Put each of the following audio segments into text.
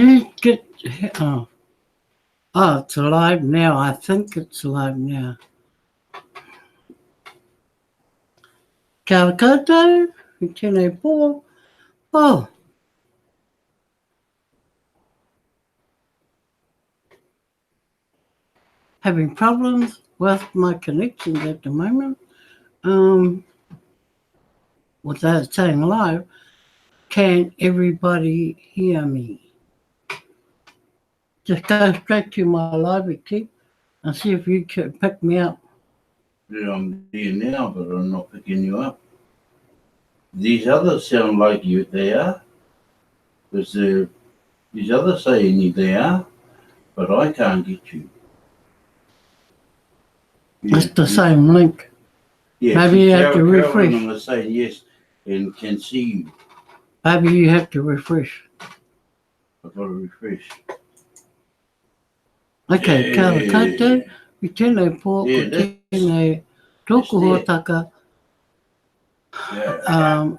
Get, oh, it's alive now. I think it's alive now. Kia koutou, tēnei pō. Oh, having problems with my connections at the moment. Without saying live, can everybody hear me? Just go straight to my live keep and see if you can pick me up. Yeah, I'm there now, but I'm not picking you up. These others sound like you, they are. Because these others saying they are, but I can't get you. Yeah, it's the same link. Yeah, maybe you have to refresh. I'm saying yes and can see you. Maybe you have to refresh. I've got to refresh. Okay, kia koutou, i tēnei pō, ko tēnei tōku hōtaka,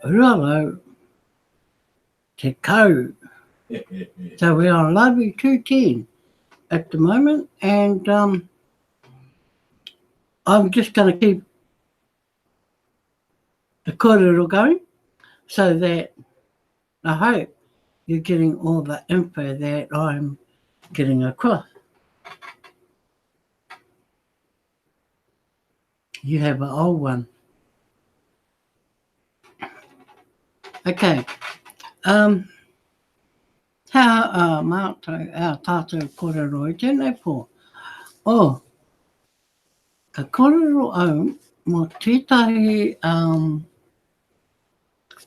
rualo, te kau. So we are on live 210 at the moment, and I'm just going to keep the kōrero going so that I hope you're getting all the info that I'm getting across. You have an old one. Okay. How mātou, our tātou kōrero i tēnei pō. Oh, ka kōrero au mō tētahi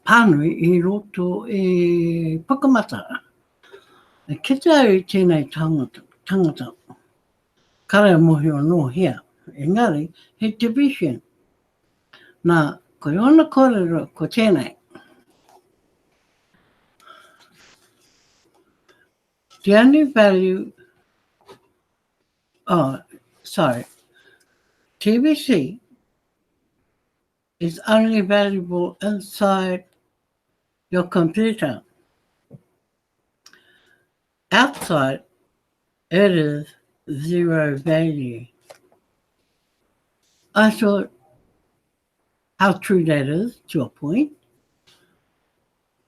pānui i roto e pukamata. E kite au i tēnei tangata. Kare mohi o no hea. Engari, he division. Nā, ko ona kōrero ko tēnei. The only value, TBC is only valuable inside your computer. Outside, it is zero value. I thought how true that is to a point.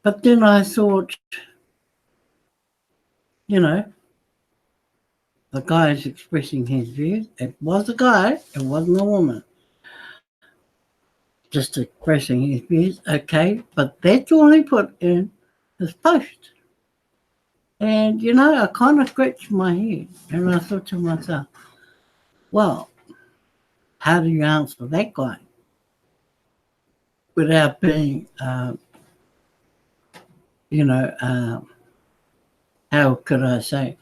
But then I thought, you know, the guy is expressing his views. It was a guy, it wasn't a woman. Just expressing his views, okay, but that's all he put in his post. And, you know, I kind of scratched my head and I thought to myself, well, how do you answer that guy without being, how could I say,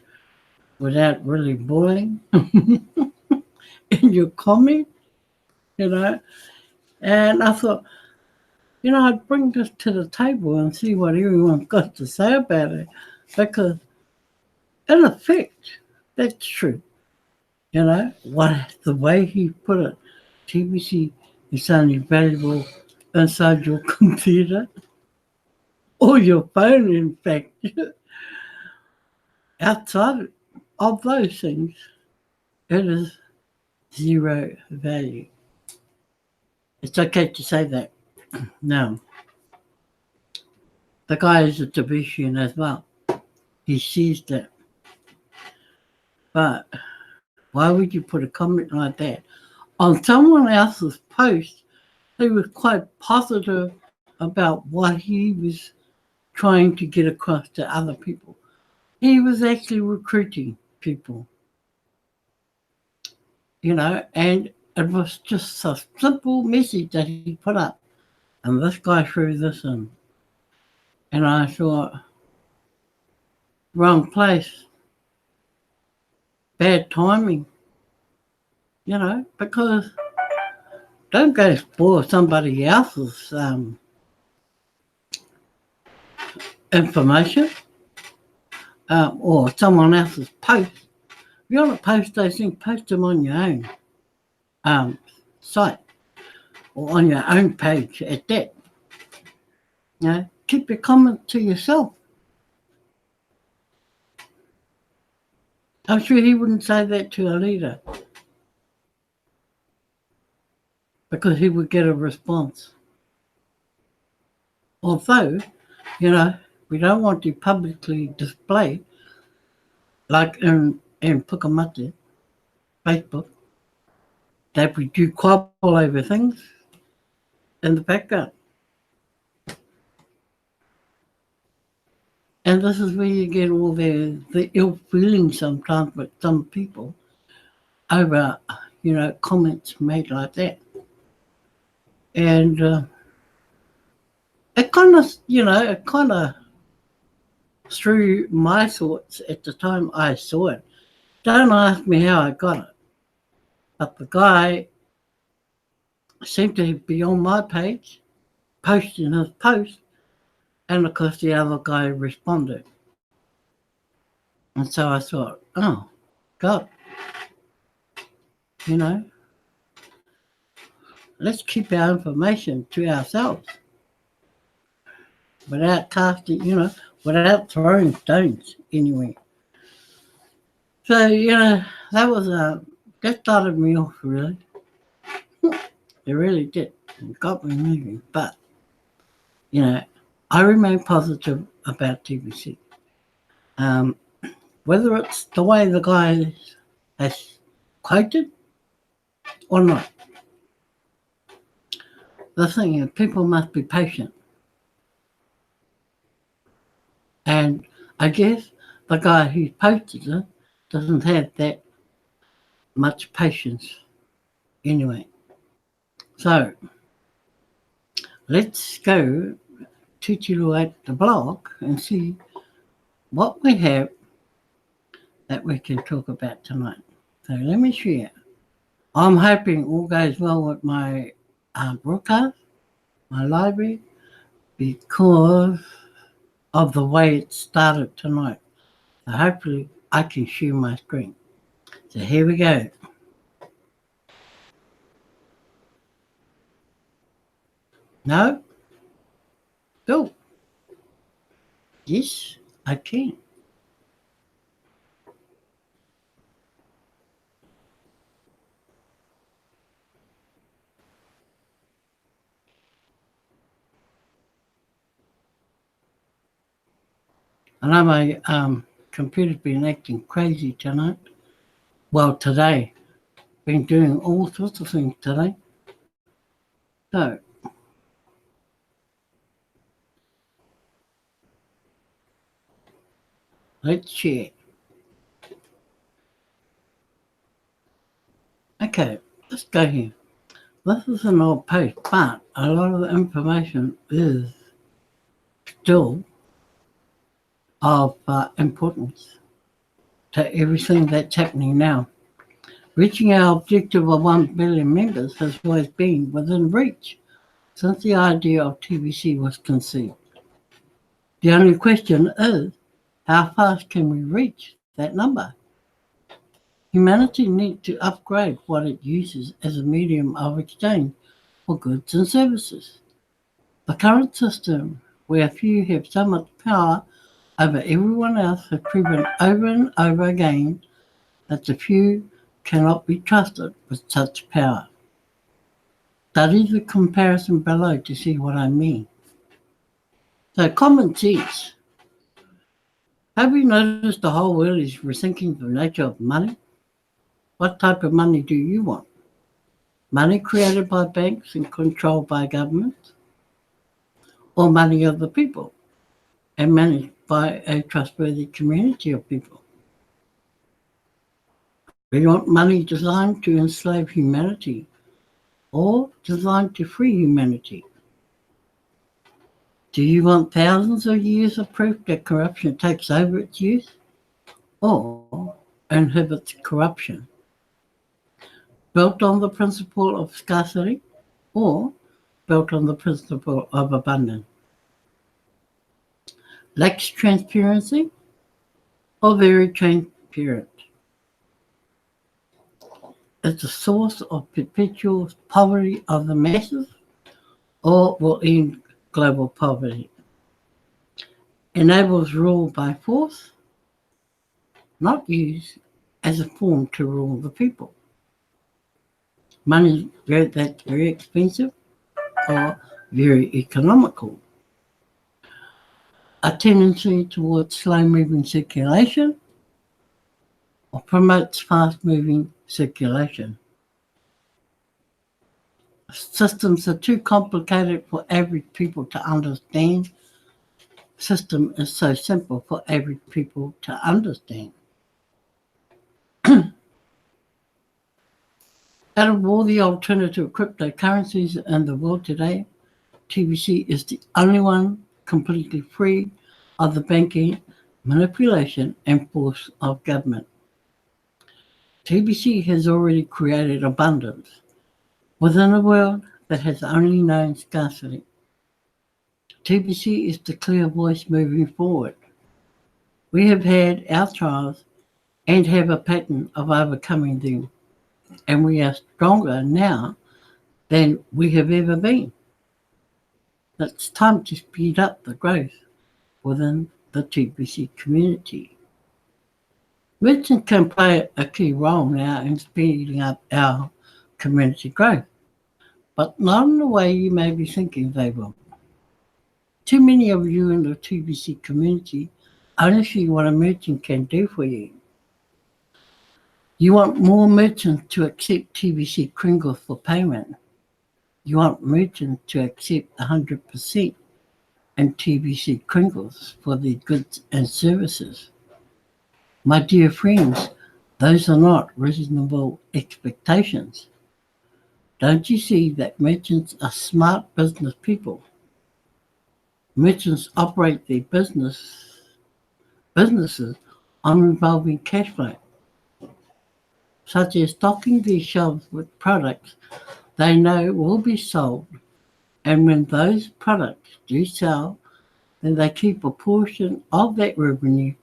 without really boiling in your comment, you know? And I thought, you know, I'd bring this to the table and see what everyone's got to say about it. Because, in effect, that's true. You know, the way he put it, TBC is only valuable inside your computer or your phone, in fact. Outside of those things, it is zero value. It's okay to say that. Now, the guy is a division as well. He sees that. But why would you put a comment like that on someone else's post who was quite positive about what he was trying to get across to other people? He was actually recruiting people, you know, and it was just a simple message that he put up. And this guy threw this in. And I thought, wrong place. Bad timing. You know, because don't go spoil somebody else's information or someone else's post. If you want to post those things, post them on your own site or on your own page at that. You know, keep your comment to yourself. I'm sure he wouldn't say that to a leader because he would get a response. Although, you know, we don't want to publicly display, like in Pukamati, Facebook, that we do quabble over things in the background. And this is where you get all the ill feeling sometimes with some people over, you know, comments made like that. And it kind of, threw my thoughts at the time I saw it. Don't ask me how I got it. But the guy seemed to be on my page, posting his post, and of course the other guy responded. And so I thought, oh, God, you know, let's keep our information to ourselves without casting, without throwing stones anywhere. So, that started me off really. It really did. It got me moving. But, I remain positive about TBC. Whether it's the way the guy has quoted or not. The thing is, people must be patient. And I guess the guy who posted it doesn't have that much patience anyway. So, let's go to Tilu at the blog and see what we have that we can talk about tonight. So let me share. I'm hoping all goes well with my broadcast, my library, because of the way it started tonight. So hopefully I can share my screen. So here we go. No? Go. Yes, I can. I know my computer's been acting crazy tonight. Well, today. Been doing all sorts of things today. So, let's share. Okay, let's go here. This is an old post, but a lot of the information is still of importance to everything that's happening now. Reaching our objective of 1 billion members has always been within reach since the idea of TBC was conceived. The only question is, how fast can we reach that number? Humanity needs to upgrade what it uses as a medium of exchange for goods and services. The current system, where few have so much power over everyone else, has proven over and over again that the few cannot be trusted with such power. Study the comparison below to see what I mean. So, common sense. Have you noticed the whole world is rethinking the nature of money? What type of money do you want? Money created by banks and controlled by governments? Or money of the people and managed by a trustworthy community of people? Do you want money designed to enslave humanity or designed to free humanity? Do you want thousands of years of proof that corruption takes over its use or inhibits corruption? Built on the principle of scarcity or built on the principle of abundance? Lacks transparency or very transparent? Is the source of perpetual poverty of the masses or will end global poverty? Enables rule by force, not use as a form to rule the people. Money that's very expensive or very economical. A tendency towards slow-moving circulation or promotes fast-moving circulation. Systems are too complicated for average people to understand. System is so simple for average people to understand. Out of all the alternative cryptocurrencies in the world today, TBC is the only one completely free of the banking, manipulation and force of government. TBC has already created abundance within a world that has only known scarcity. TBC is the clear voice moving forward. We have had our trials and have a pattern of overcoming them, and we are stronger now than we have ever been. It's time to speed up the growth within the TBC community. Merchants can play a key role now in speeding up our community growth, but not in the way you may be thinking they will. Too many of you in the TBC community only see what a merchant can do for you. You want more merchants to accept TBC Kringles for payment. You want merchants to accept 100% in TBC Kringles for their goods and services. My dear friends, those are not reasonable expectations. Don't you see that merchants are smart business people? Merchants operate their businesses on revolving cash flow, such as stocking their shelves with products they know will be sold, and when those products do sell, then they keep a portion of that revenue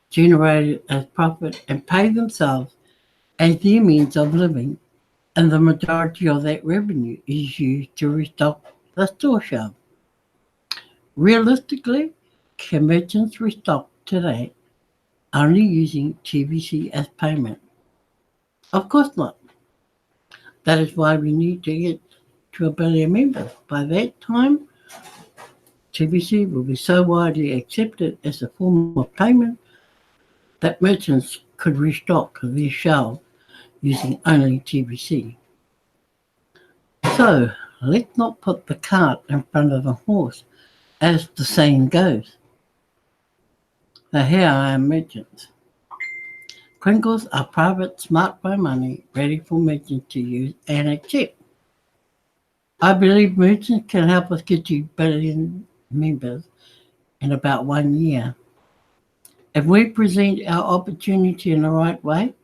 generated as profit and pay themselves as their means of living, and the majority of that revenue is used to restock the store shelf. Realistically, can merchants restock today only using TBC as payment? Of course not. That is why we need to get to 1 billion members. By that time, TBC will be so widely accepted as a form of payment that merchants could restock their shelves using only TBC. So, let's not put the cart in front of the horse, as the saying goes. So here I am merchants. Kringles are private smartphone money ready for merchants to use and accept. I believe merchants can help us get to 1 billion members in about 1 year. If we present our opportunity in the right way,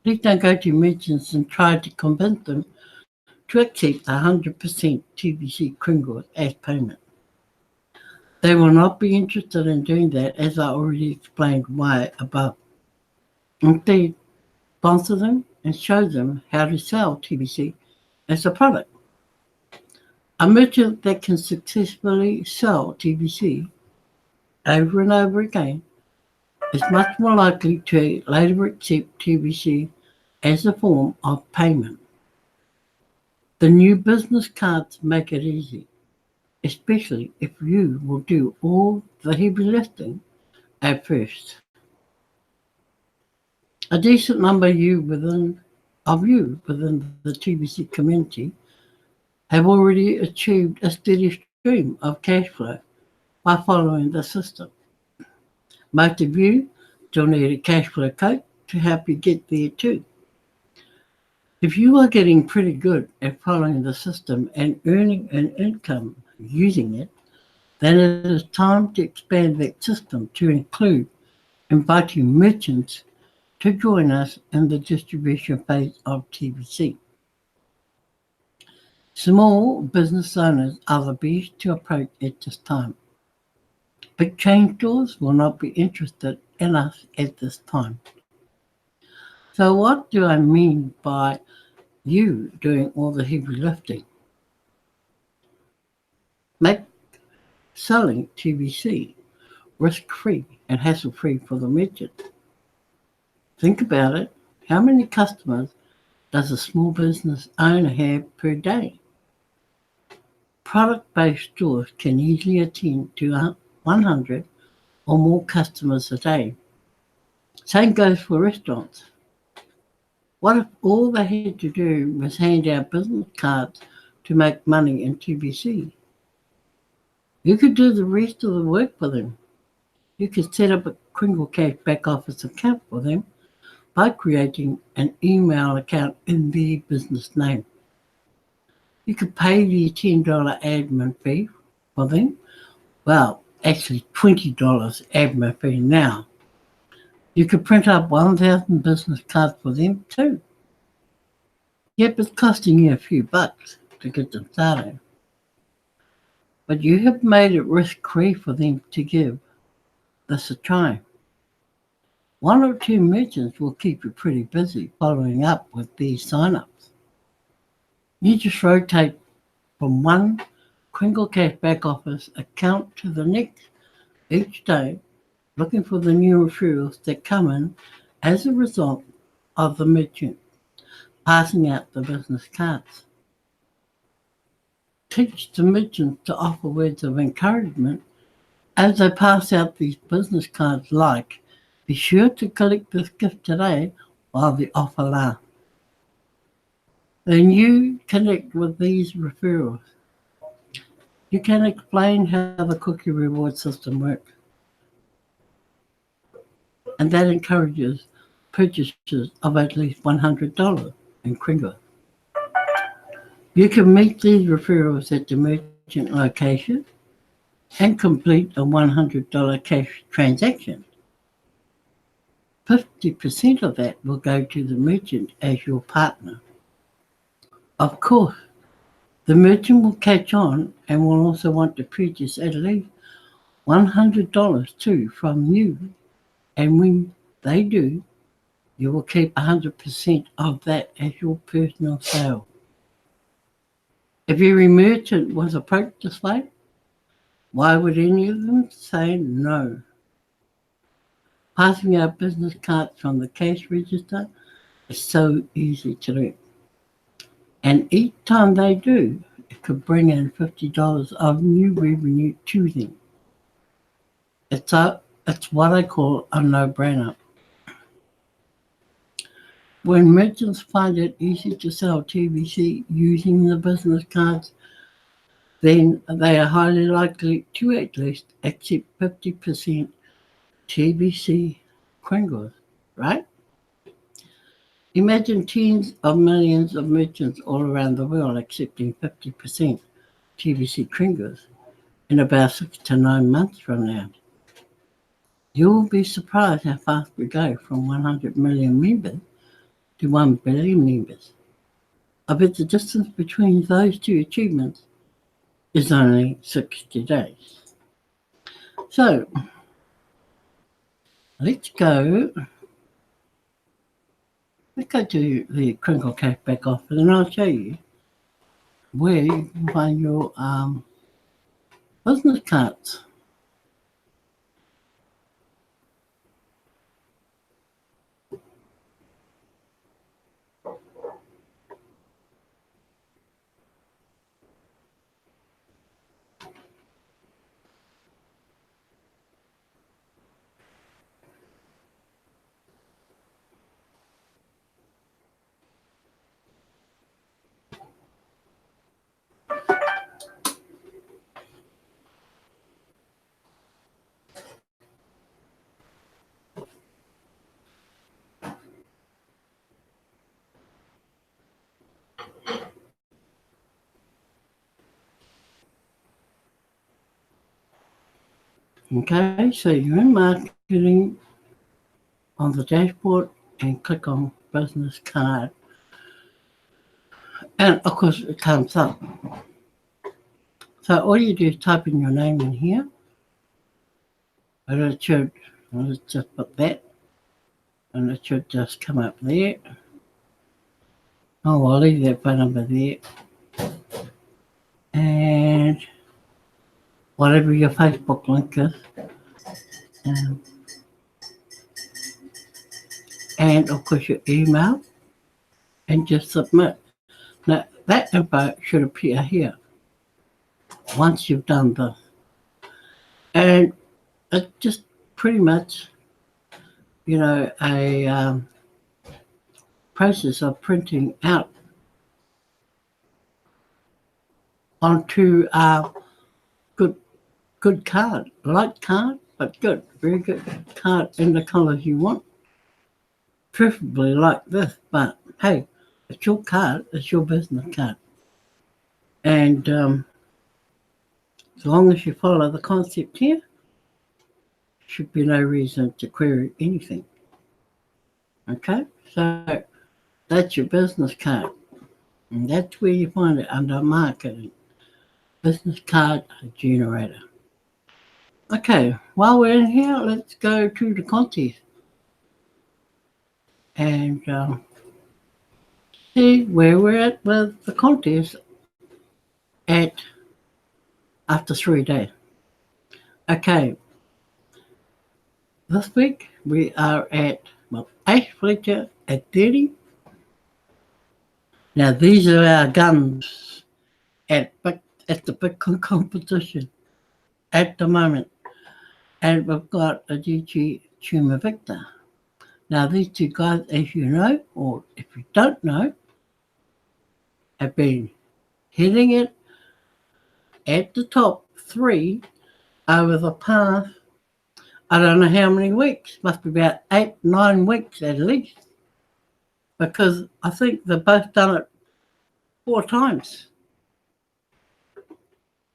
please don't go to merchants and try to convince them to accept 100% TBC Kringles as payment. They will not be interested in doing that, as I already explained why above. Instead, sponsor them and show them how to sell TBC as a product. A merchant that can successfully sell TBC over and over again is much more likely to later accept TBC as a form of payment. The new business cards make it easy, especially if you will do all the heavy lifting at first. A decent number of you within the TBC community have already achieved a steady stream of cash flow by following the system. Most of you still need a cash flow coach to help you get there too. If you are getting pretty good at following the system and earning an income using it, then it is time to expand that system to include inviting merchants to join us in the distribution phase of TBC. Small business owners are the best to approach at this time. Big chain stores will not be interested in us at this time. So what do I mean by you doing all the heavy lifting? Make selling TBC risk-free and hassle-free for the merchant. Think about it. How many customers does a small business owner have per day? Product-based stores can easily attend to 100 or more customers a day. Same goes for restaurants. What if all they had to do was hand out business cards to make money in TBC? You could do the rest of the work for them. You could set up a Kringle Cash back office account for them by creating an email account in their business name. You could pay the $10 admin fee for them. Well, actually $20 admin fee now. You could print up 1,000 business cards for them too. Yep, it's costing you a few bucks to get them started. But you have made it risk-free for them to give this a try. One or two merchants will keep you pretty busy following up with these sign-ups. You just rotate from one Kringle Cash back office account to the next each day, looking for the new referrals that come in as a result of the merchant passing out the business cards. Teach the merchants to offer words of encouragement as they pass out these business cards like, be sure to collect this gift today while the offer lasts. Then you connect with these referrals. You can explain how the cookie reward system works. And that encourages purchases of at least $100 in Kringle. You can meet these referrals at the merchant location and complete a $100 cash transaction. 50% of that will go to the merchant as your partner. Of course, the merchant will catch on and will also want to purchase at least $100 too from you. And when they do, you will keep 100% of that as your personal sale. If every merchant was approached this way, why would any of them say no? Passing out business cards from the cash register is so easy to do. And each time they do, it could bring in $50 of new revenue to them. It's what I call a no-brainer. When merchants find it easy to sell TBC using the business cards, then they are highly likely to at least accept 50% TBC Kringles, right? Imagine tens of millions of merchants all around the world accepting 50% TBC Kringles in about 6 to 9 months from now. You'll be surprised how fast we go from 100 million members to 1 billion members. I bet the distance between those two achievements is only 60 days. So, let's go to the Kringle Cash back office and I'll show you where you can find your business cards. Okay, so you're in marketing on the dashboard and click on business card. And of course it comes up. So all you do is type in your name in here. And it should, let's just put that. And it should just come up there. Oh, I'll leave that phone number there. And whatever your Facebook link is. and of course your email, and just submit. Now that info should appear here once you've done this. And it's just pretty much, a process of printing out onto a good card, light card, but good, very good card in the colours you want. Preferably like this, but hey, it's your card, it's your business card. And as long as you follow the concept here, should be no reason to query anything. Okay, so that's your business card. And that's where you find it under marketing. Business card generator. Okay, while we're in here, let's go to the contest and see where we're at with the contest at after 3 days. Okay, this week we are at Ace Fletcher at 30. Now these are our guns at the Bitcoin competition at the moment. And we've got a GG Tumor Victor. Now these two guys, as you know, or if you don't know, have been hitting it at the top 3 over the past, I don't know how many weeks, must be about 8-9 weeks at least, because I think they've both done it 4 times.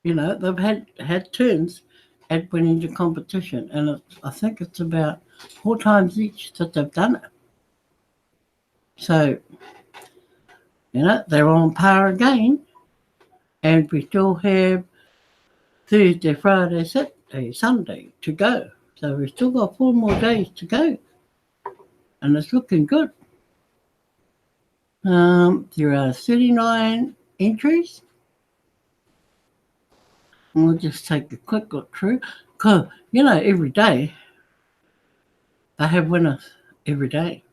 They've had turns at winning the competition, and I think it's about 4 times each that they've done it. So, they're on par again, and we still have Thursday, Friday, Saturday, Sunday to go. So we've still got 4 more days to go, and it's looking good. There are 39 entries. And we'll just take a quick look through, because, every day, they have winners every day.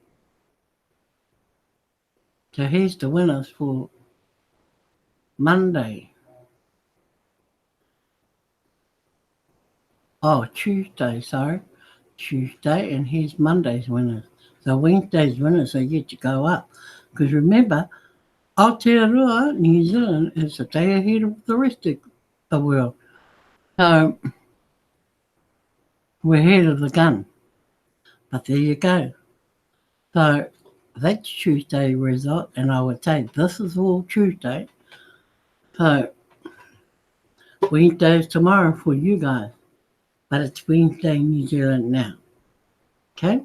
So here's the winners for Monday. Oh, Tuesday, and here's Monday's winners. So Wednesday's winners are yet to go up. Because remember, Aotearoa, New Zealand, is a day ahead of the rest of the world. So we're ahead of the gun. But there you go. So that's Tuesday result, and I would say this is all Tuesday. So Wednesday is tomorrow for you guys, but it's Wednesday in New Zealand now. Okay,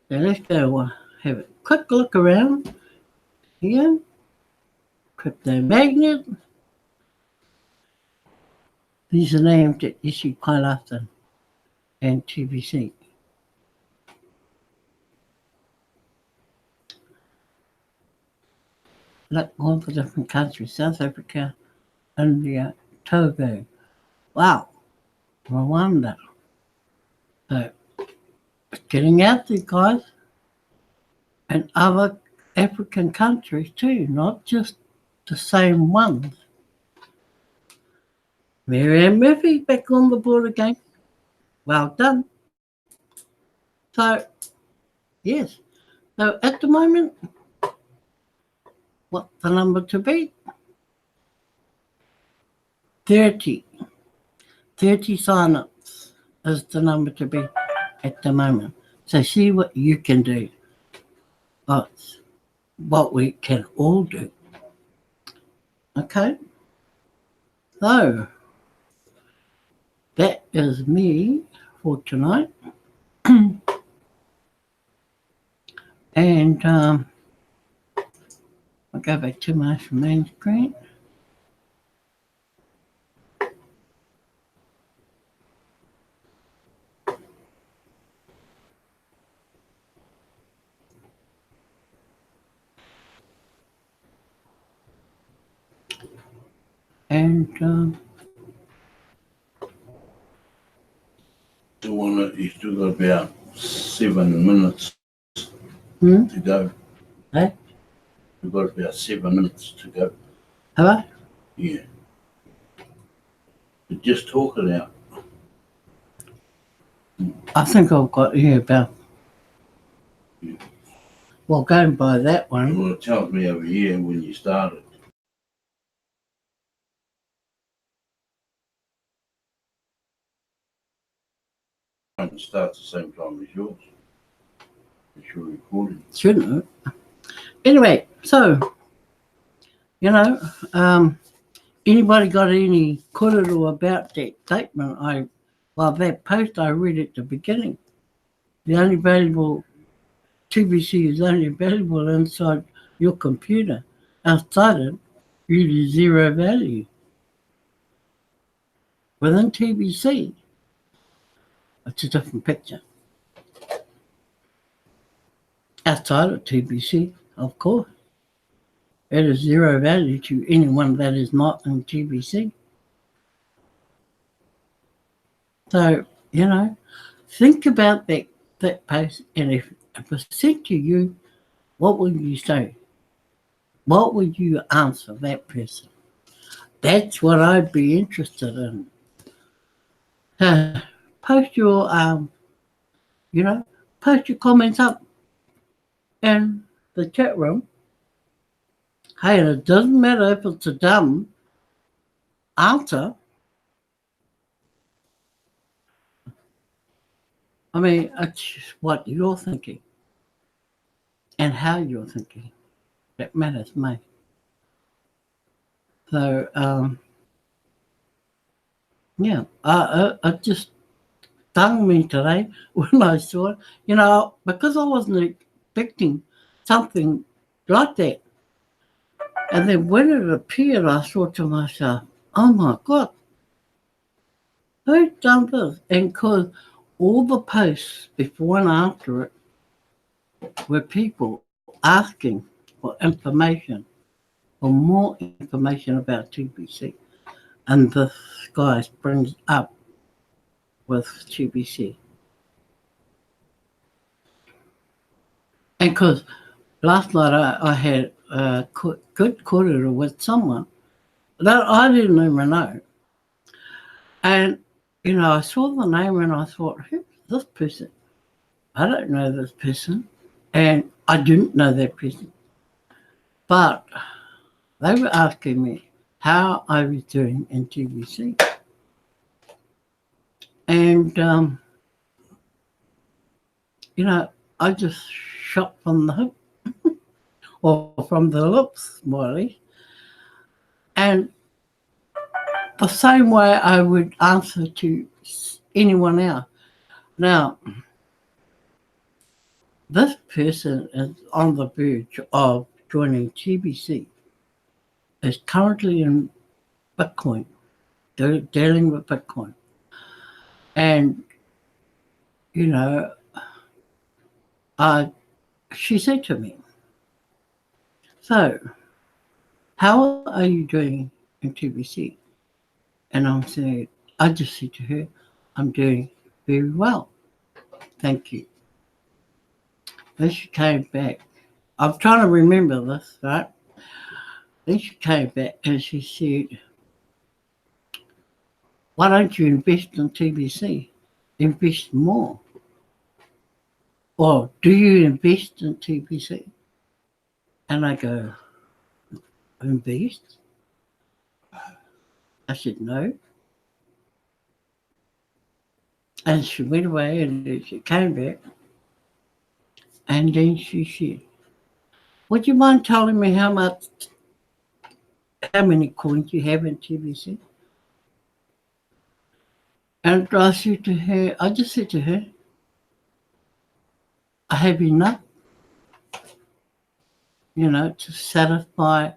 so let's go have a quick look around here. Crypto Magnet. These are names that you see quite often, and TBC. Look, all the different countries: South Africa, India, Togo. Wow, Rwanda. So it's getting out there, guys, and other African countries too, not just the same ones. Marianne Murphy back on the board again. Well done. So, yes. So at the moment, what's the number to beat? 30. 30 sign-ups is the number to beat at the moment. So see what you can do. That's what we can all do. Okay. So, that is me for tonight. And I'll go back to my main screen. And You still got about 7 minutes to go. Eh? We've got about 7 minutes to go. Have I? Yeah. But just talk it out. I think I've got about. Yeah. Well, going by that one, Well, it tells me over here when you started. It starts the same time as yours. It's your recording. shouldn't it? Anyway, so, anybody got any korero about that statement? That post I read at the beginning. The only valuable TBC is only available inside your computer. Outside it, really zero value. Within TBC, it's a different picture. Outside of TBC, of course, it is zero value to anyone that is not in TBC. So, think about that post, and if it was sent to you, what would you say? What would you answer that person? That's what I'd be interested in. Post your post your comments up in the chat room. Hey, and it doesn't matter if it's a dumb answer. I mean, it's just what you're thinking and how you're thinking that matters to me. So, yeah, it just stung me today when I saw it, because I wasn't expecting something like that. And then when it appeared, I thought to myself, oh my God, who's done this? And because all the posts before and after it were people asking for information, for more information about TBC. And this guy springs up with TBC. And because last night I had a good korero with someone that I didn't even know. And, I saw the name and I thought, who's this person? I don't know this person. And I didn't know that person. But they were asking me how I was doing in TBC. And, I just shot from the hip, or from the lips, more or less. And the same way I would answer to anyone else. Now, this person is on the verge of joining TBC, is currently in Bitcoin, dealing with Bitcoin. And, she said to me, so, how are you doing in TBC? And I just said to her, I'm doing very well. Thank you. Then she came back. I'm trying to remember this, right? Then she came back and she said, why don't you invest in TBC? Invest more. Or do you invest in TBC? And I go, invest? I said, no. And she went away and then she came back. And then she said, would you mind telling me how many coins you have in TBC? And I just said to her, I have enough, to satisfy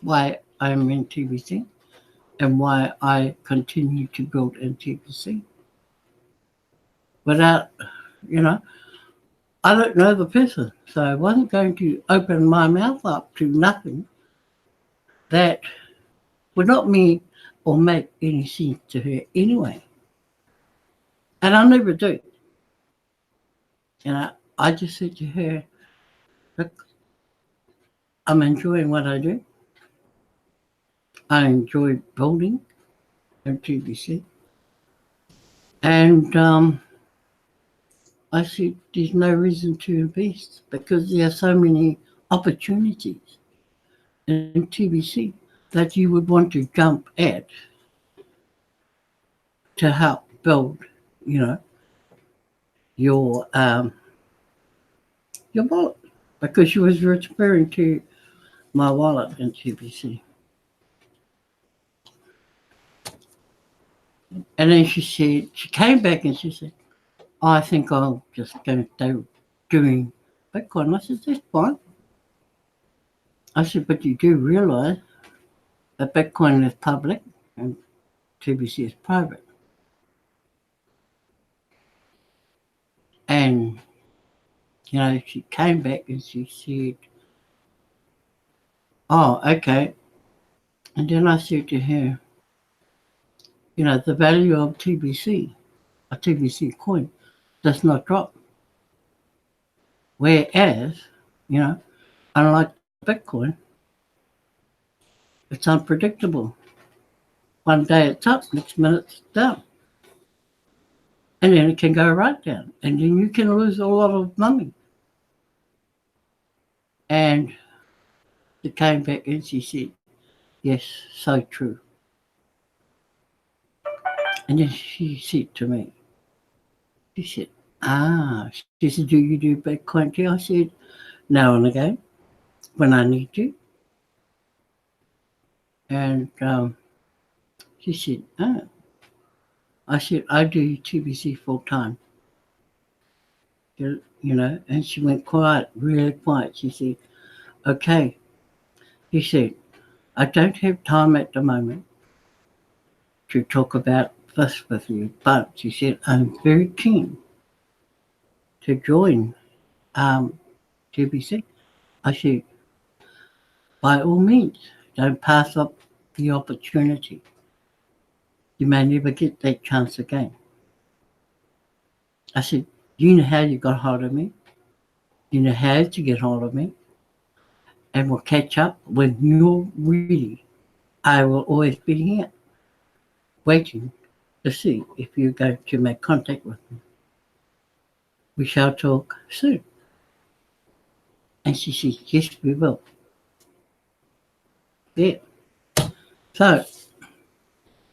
why I'm in TBC and why I continue to build in TBC. Without, I don't know the person, so I wasn't going to open my mouth up to nothing that would not mean or make any sense to her anyway. And I never do. And I just said to her, look, I'm enjoying what I do. I enjoy building at TBC. And I said, there's no reason to invest because there are so many opportunities in TBC that you would want to jump at to help build, you know, your wallet. Because she was referring to my wallet in TBC. And then she came back and she said, oh, I think I'm just going to stay doing Bitcoin. I said, that's fine. I said, but you do realise that Bitcoin is public and TBC is private. And, you know, she came back and she said, oh, okay. And then I said to her, you know, the value of TBC, a TBC coin, does not drop. Whereas, you know, unlike Bitcoin, it's unpredictable. One day it's up, next minute it's down. And then it can go right down. And then you can lose a lot of money. And she came back and she said, yes, so true. And then she said to me, she said, she said, do you do Bitcoin too? I said, now and again, when I need to. And she said, I said, I do TBC full time. You know, and she went quiet, really quiet. She said, okay. She said, I don't have time at the moment to talk about this with you, but she said, I'm very keen to join TBC. I said, by all means, don't pass up the opportunity. You may never get that chance again. I said, you know how you got hold of me? You know how to get hold of me? And we'll catch up when you're ready. I will always be here, waiting to see if you're going to make contact with me. We shall talk soon. And she said, yes, we will. Yeah. So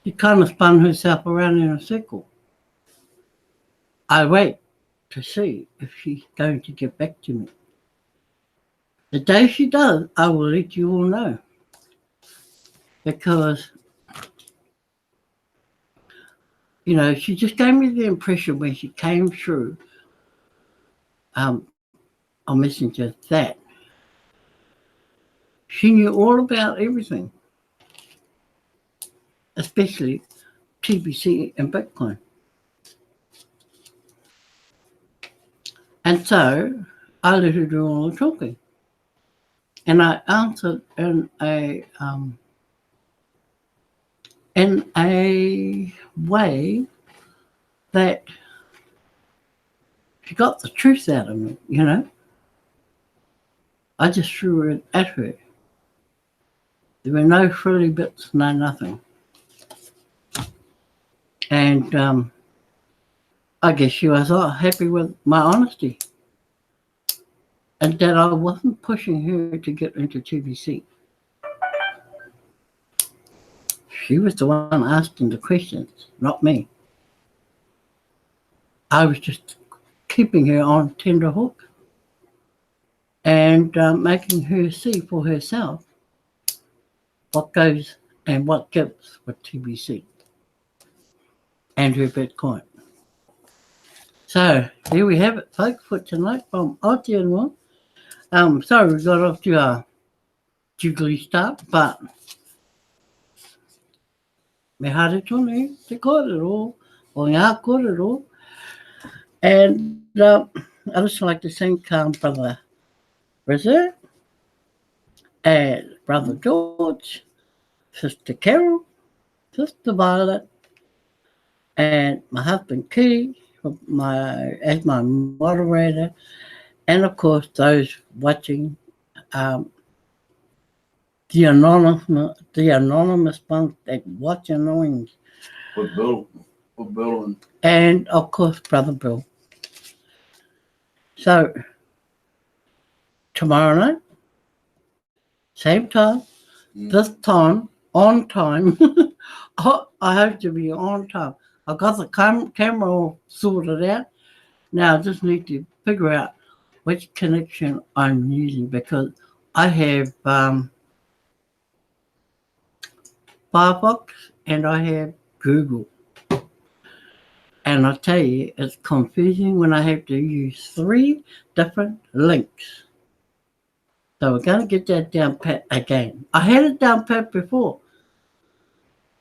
she kind of spun herself around in a circle. I wait to see if she's going to get back to me. The day she does, I will let you all know. Because, you know, she just gave me the impression when she came through on Messenger that she knew all about everything, especially TBC and Bitcoin. And so I let her do all the talking. And I answered in a way that she got the truth out of me, you know. I just threw it at her. There were no frilly bits, no nothing. And I guess she was happy with my honesty and that I wasn't pushing her to get into TBC. She was the one asking the questions, not me. I was just keeping her on tender hook and making her see for herself what goes and what gives with TBC and her Bitcoin. So there we have it, folks, for tonight from Aotearoa. Sorry we got off to a jiggly start, but me haere tonu te kōrero o ngā kōrero. And I'd also like to thank Brother Rizzo and Brother George, Sister Carol, Sister Violet, and my husband Key as my moderator, and of course those watching, um, the anonymous ones that watch annoying, For Bill, and of course Brother Bill. So tomorrow night, same time, this time on time. I hope to be on time. I've got the camera all sorted out. Now I just need to figure out which connection I'm using because I have Firefox and I have Google. And I tell you, it's confusing when I have to use 3 different links. So we're going to get that down pat again. I had it down pat before,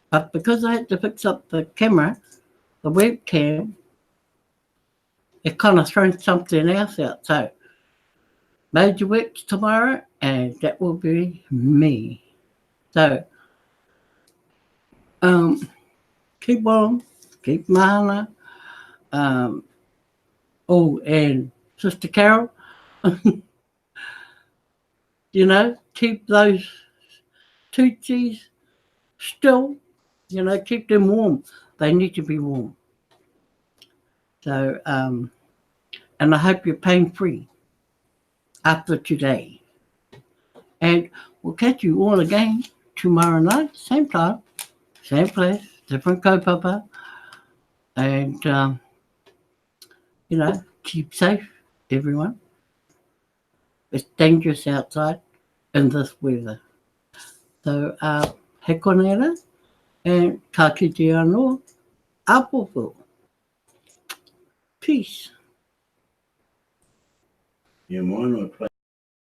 but because I had to fix up the camera, the webcam, it kind of thrown something else out. So major works tomorrow, and that will be me. So keep on, keep mahana. And Sister Carol, keep those tootsies still, keep them warm. They need to be warm. So, and I hope you're pain free after today. And we'll catch you all again tomorrow night, same time, same place, different kaupapa. And, keep safe, everyone. It's dangerous outside in this weather. So, he konera and ka kite anō, apopo. Peace. you mind,